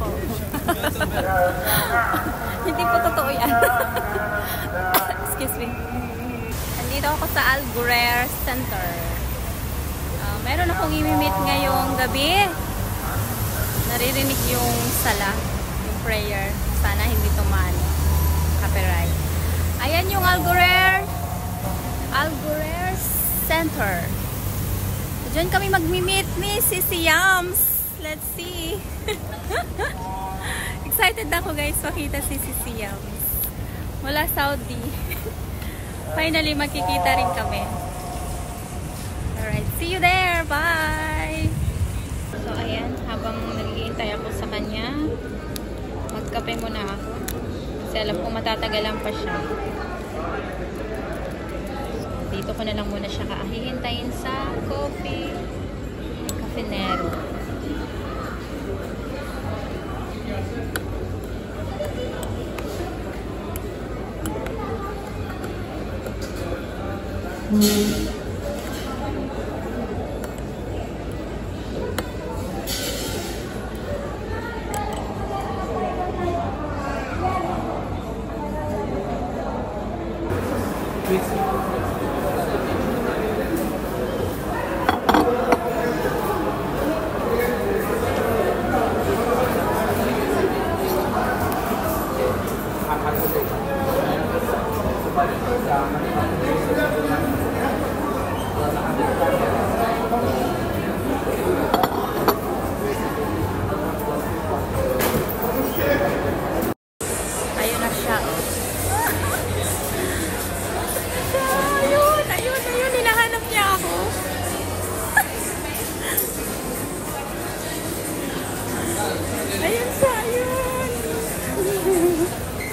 ako. Hindi po totoo yan. Excuse me. Nandito ako sa Algurer Center. Meron akong imimit ngayong gabi. Naririnig yung sala, yung prayer. Sana hindi tumaan. Copyright. Ayan yung Algurer Center. Diyan kami magmi-meet ni Sisi Yams. Let's see. Excited na ako guys makita si Sisi Yams. Mula Saudi. Finally magkikita rin kami. Alright, see you there. Bye! So ayan, habang naghihintay ako sa kanya, magkape muna ako. Kasi alam ko matatagalan pa siya. Dito ko na lang muna siya hihintayin sa coffee. Cafenero.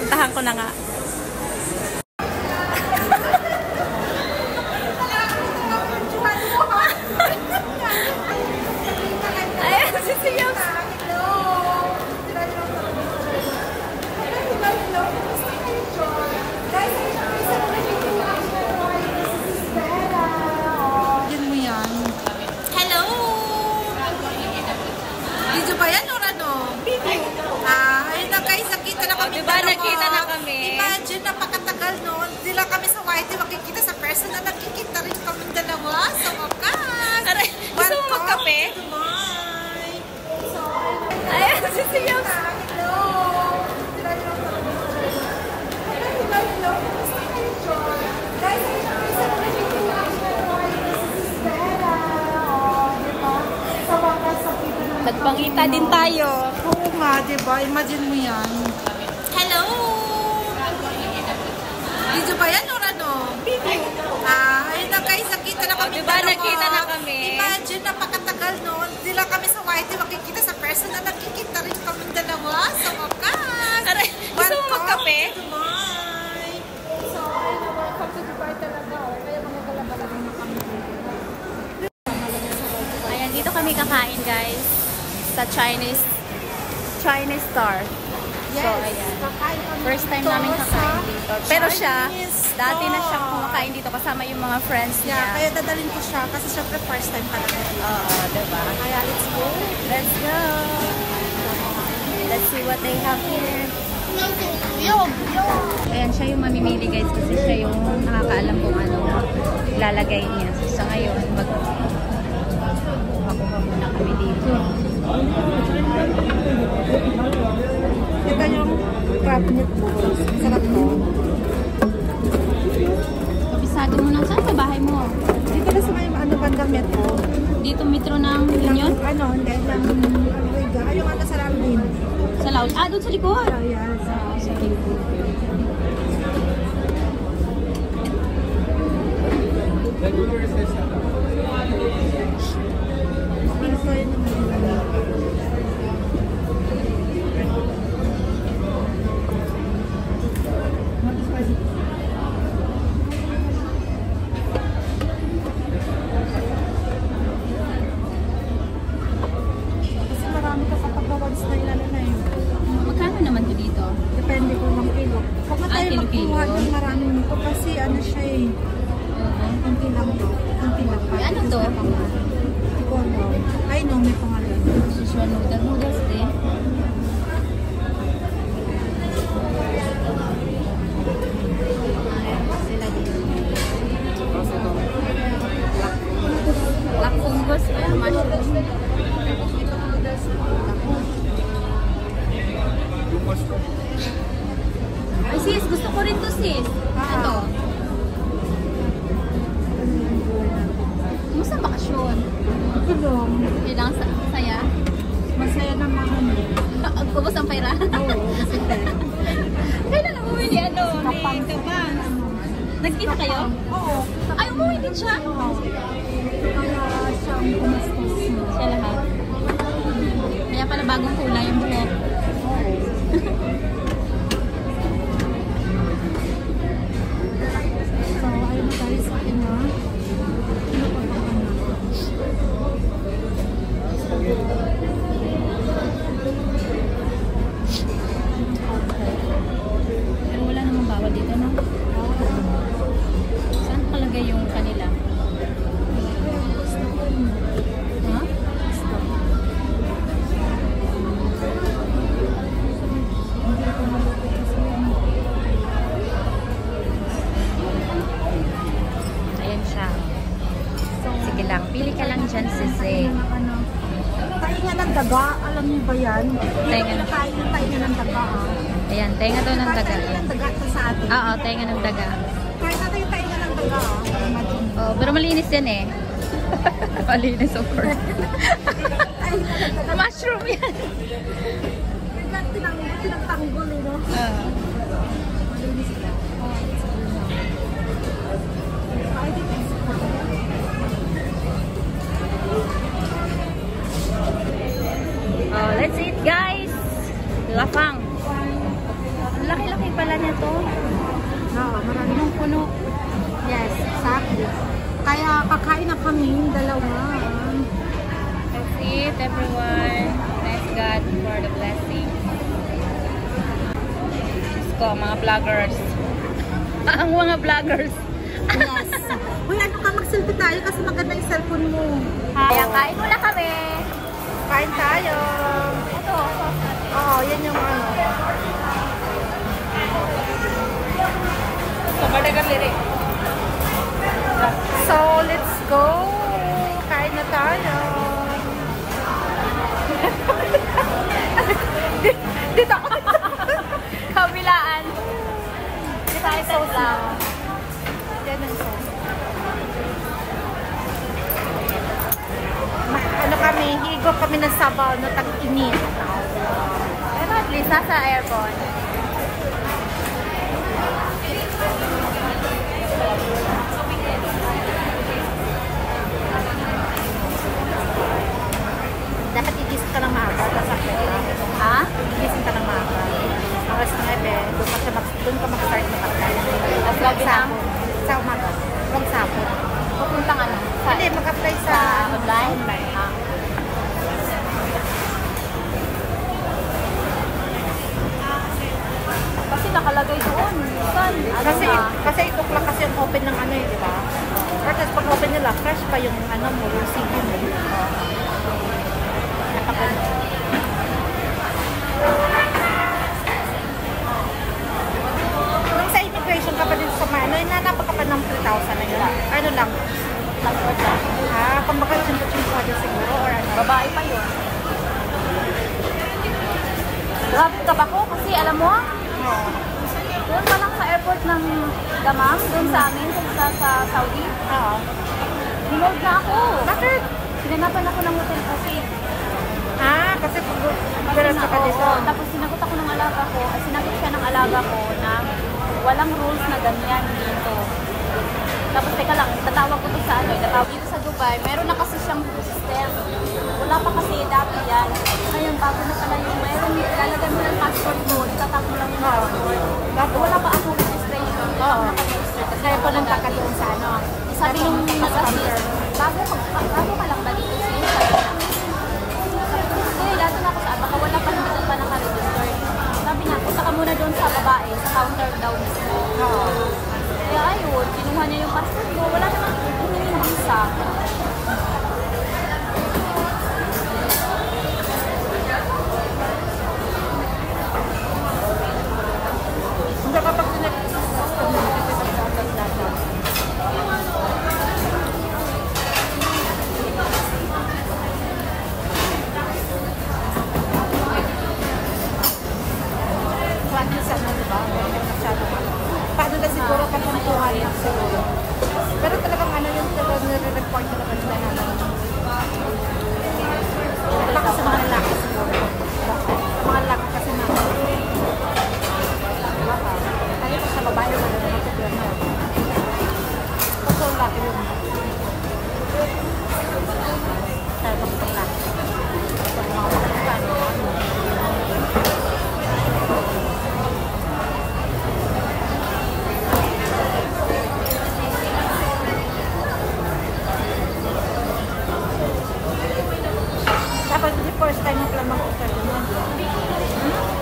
Puntahan ko na nga. Ayan, Sisi Yams. Yan mo yan. Hello! Video ba yan or ano? Video. Ayun na guys, nakita na kami. Diba nakita na kami? Imagine, napakatagal noon. Hindi lang kami sa YT makikita sa person na nakikita rin kami dalawa sa wakas. Aray, gusto mo magkape? Ayan, Sisi Yams. Nagpangita din tayo. Oo nga, diba? Imagine mo yan. Hello! Video ba yan or ano? Video. Ayun na guys, nakita na kami. Diba nakita na kami? Imagine, napakatagal noon. Hindi lang kami sa YT makikita sa person na nakikita rin kami dalawa sa wakas. Aray, gusto mo magkape? So, ayun na, welcome to Dubai talaga. Kaya mga galabala na kami. Ayan, dito kami kakain guys. Sa Chinese store. Yes, so, ayan. kakain kami First time dito namin kakain sa dito. Pero siya, Chinese dati na store. siya kumakain dito kasama yung mga friends niya. Yeah, kaya dadalhin ko siya kasi syempre first time talaga. Oo, diba? Kaya let's go. Let's go! Let's see what they have here. Ayan, siya yung mamimili guys kasi siya yung nakakaalam kung ano lalagay niya. So ngayon, magkuha muna kami dito. Ito yung crab meatballs. Sarap to. Kabisado mo na saan sa bahay mo? Dito na sa may bandang metro. Dito metro ng Union? Ano, hindi. Yung ano sa Lambin. Sa Laos? Ah, doon sa likod? Yes. Sa likod. Magkano naman to dito? Depende kung lang kilo. Huwag na tayo magkuha ng maraming nito kasi ano siya eh. Kunti lang to. Kunti lang pa. Ano to? Ito ano. Ay no, may pangalan. Szechuan noodles din. Ay sis, gusto ko rin to sis. Ito. Kumusta ang bakasyon? Ito lang. Ilang saya? Masaya naman. Kubos ang pera? Oo, kasi pera. Kailan na bumili ano? Kapang. Nagkita kayo? Oo. Ay, umuwi din siya? Oo. Kaya siyang kumastos mo. Siya lahat. Kaya pala bagong kulay yung buhok. So, ayun na tayo sa akin na. Ano pa ba Pero wala namang bawal dito, no? Saan palagay yung kanila? Ha? Ayan siya. Sige lang, pili ka lang dyan, sisi. Tainga ng daga, alam niyo ba yan? Tainga ng- Tainga ng daga. Ayan, tenga daw ng daga. Tainga ng daga ito sa atin. Oo, tenga ng daga. Kahit natin yung tainga ng daga. Imagine. Oh, pero malinis yan eh. Malinis, of course. Tainga ng daga. Mushroom yan. Biglang tinagtanggol eh, no? Malinis sila. Ay, di ba? Oh, let's eat guys. Lafang. Ang laki-laki pala niya to. Oo, marami. Punong-puno. Yes, exactly. Kaya kakain na kami, dalawa. Let's eat everyone. Thank God for the blessing. Diyos ko, mga vloggers. Ang mga vloggers. Yes. Uy, ano ka, mag-selfie tayo kasi maganda yung cellphone mo. Kaya kain muna kami. Kain tayo. Ito. Oo, yan yung ano. So, let's go. Kain na tayo. Dito ako. Kabilaan. Excited lang. Yan ang sauce. Ano kami, higop kami ng sabaw na tag-init. Pero at least nasa aircon. Dapat igising ka ng maaga, tapos pera. Ha? Igising ka ng maaga. Alas 9, doon ka mag-start na pagkain. At gabi na? Sa umaga. Huwag sapon. Pupunta ka na. Hindi, mag-apply sa online? online. Ah. Kasi nakalagay doon. Saan? Ano na? Kasi itukla kasi ang open ng ano eh, di ba? Or tapos pag open nila, fresh pa yung ano mo, yung CV mo. Napagano. Nung sa immigration ka pa din sa ano, inanapak ka pa ng 3,000 na yun. Ano lang? Passport na. Kumbaga chimpo-chimpo din siguro or ano. Babae pa yun. Grabe ka ba ko? Kasi alam mo, Oo. doon pa lang sa airport ng Damam, doon sa amin, sa Saudi, Oo. hinold na ako. Bakit? Sinanapan ako ng hotel booking. Kasi diretso ka dito. Oo, tapos sinagot ako ng alaga ko, sinagot siya ng alaga ko na walang rules na ganyan dito. Tapos teka lang, tatawag ko to sa ano, tatawag dito sa Dubai, meron na kasi siyang system. Wala pa kasi dati yan. Ngayon, bago na pala yung meron, lalagay mo ng passport mo, itatap mo lang yung passport. Wala pa ako registration. Oo. Naka-register. Kaya pa nang ka doon sa ano. Sabi nung mag-assist, bago ka lang ba dito siya? Sabi lahat na ako saan, baka wala pa naman pa naka-register. Sabi niya, punta ka muna doon sa babae, sa counter daw mismo. Kaya ayun, kinuha niya yung passport ko, wala naman humingi ng visa. Hindi kapag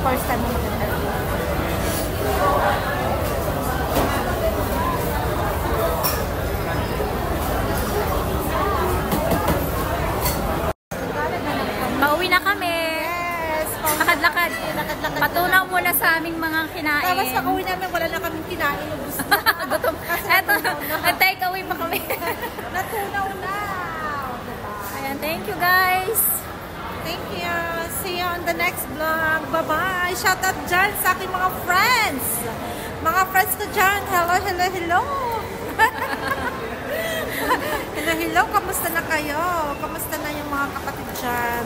first time na mag-interview. Pauwi na kami. Yes! Lakad-lakad. Lakad-lakad. Patunaw muna sa aming mga kinain. Tapos pag uwi namin, wala na kaming kinain. Ubus na. Gutom. Eto, take away pa kami. Natunaw na. Diba? Ayan, thank you guys. Thank you. See you on the next vlog. Bye-bye. Shout out dyan sa aking mga friends. Mga friends ko dyan. Hello, hello, hello. Hello, hello. Kamusta na kayo? Kamusta na yung mga kapatid dyan?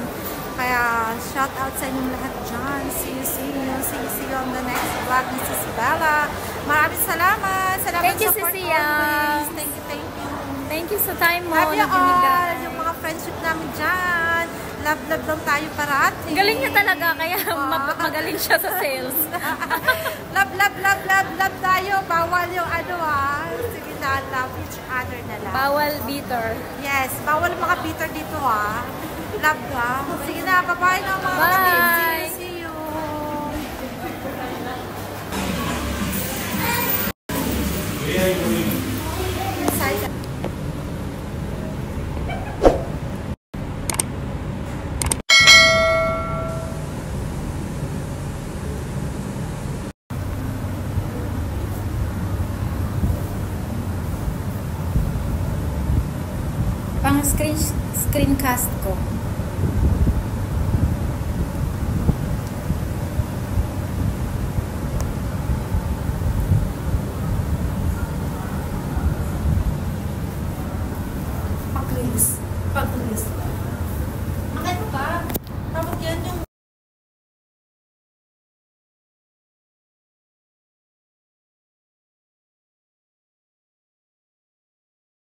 Kaya, shout out sa inyong lahat dyan. See you, see you. See you on the next vlog ni Sis Bella. Maraming salamat. Salamat Thank you, sa support Sisia. always. Thank you, thank you. Thank you sa time mo. Love you all. Nagbibigay. Yung mga friendship namin dyan. Love, love lang tayo parating. Galing niya talaga, kaya magaling siya sa sales. Love, love, love, love, love tayo. Bawal yung ano Sige na, love each other na lang. Bawal bitter. Yes, bawal mga bitter dito Love Sige na, bye-bye na mga kapatid. Bye. See you. Excited. Pang screencast ko.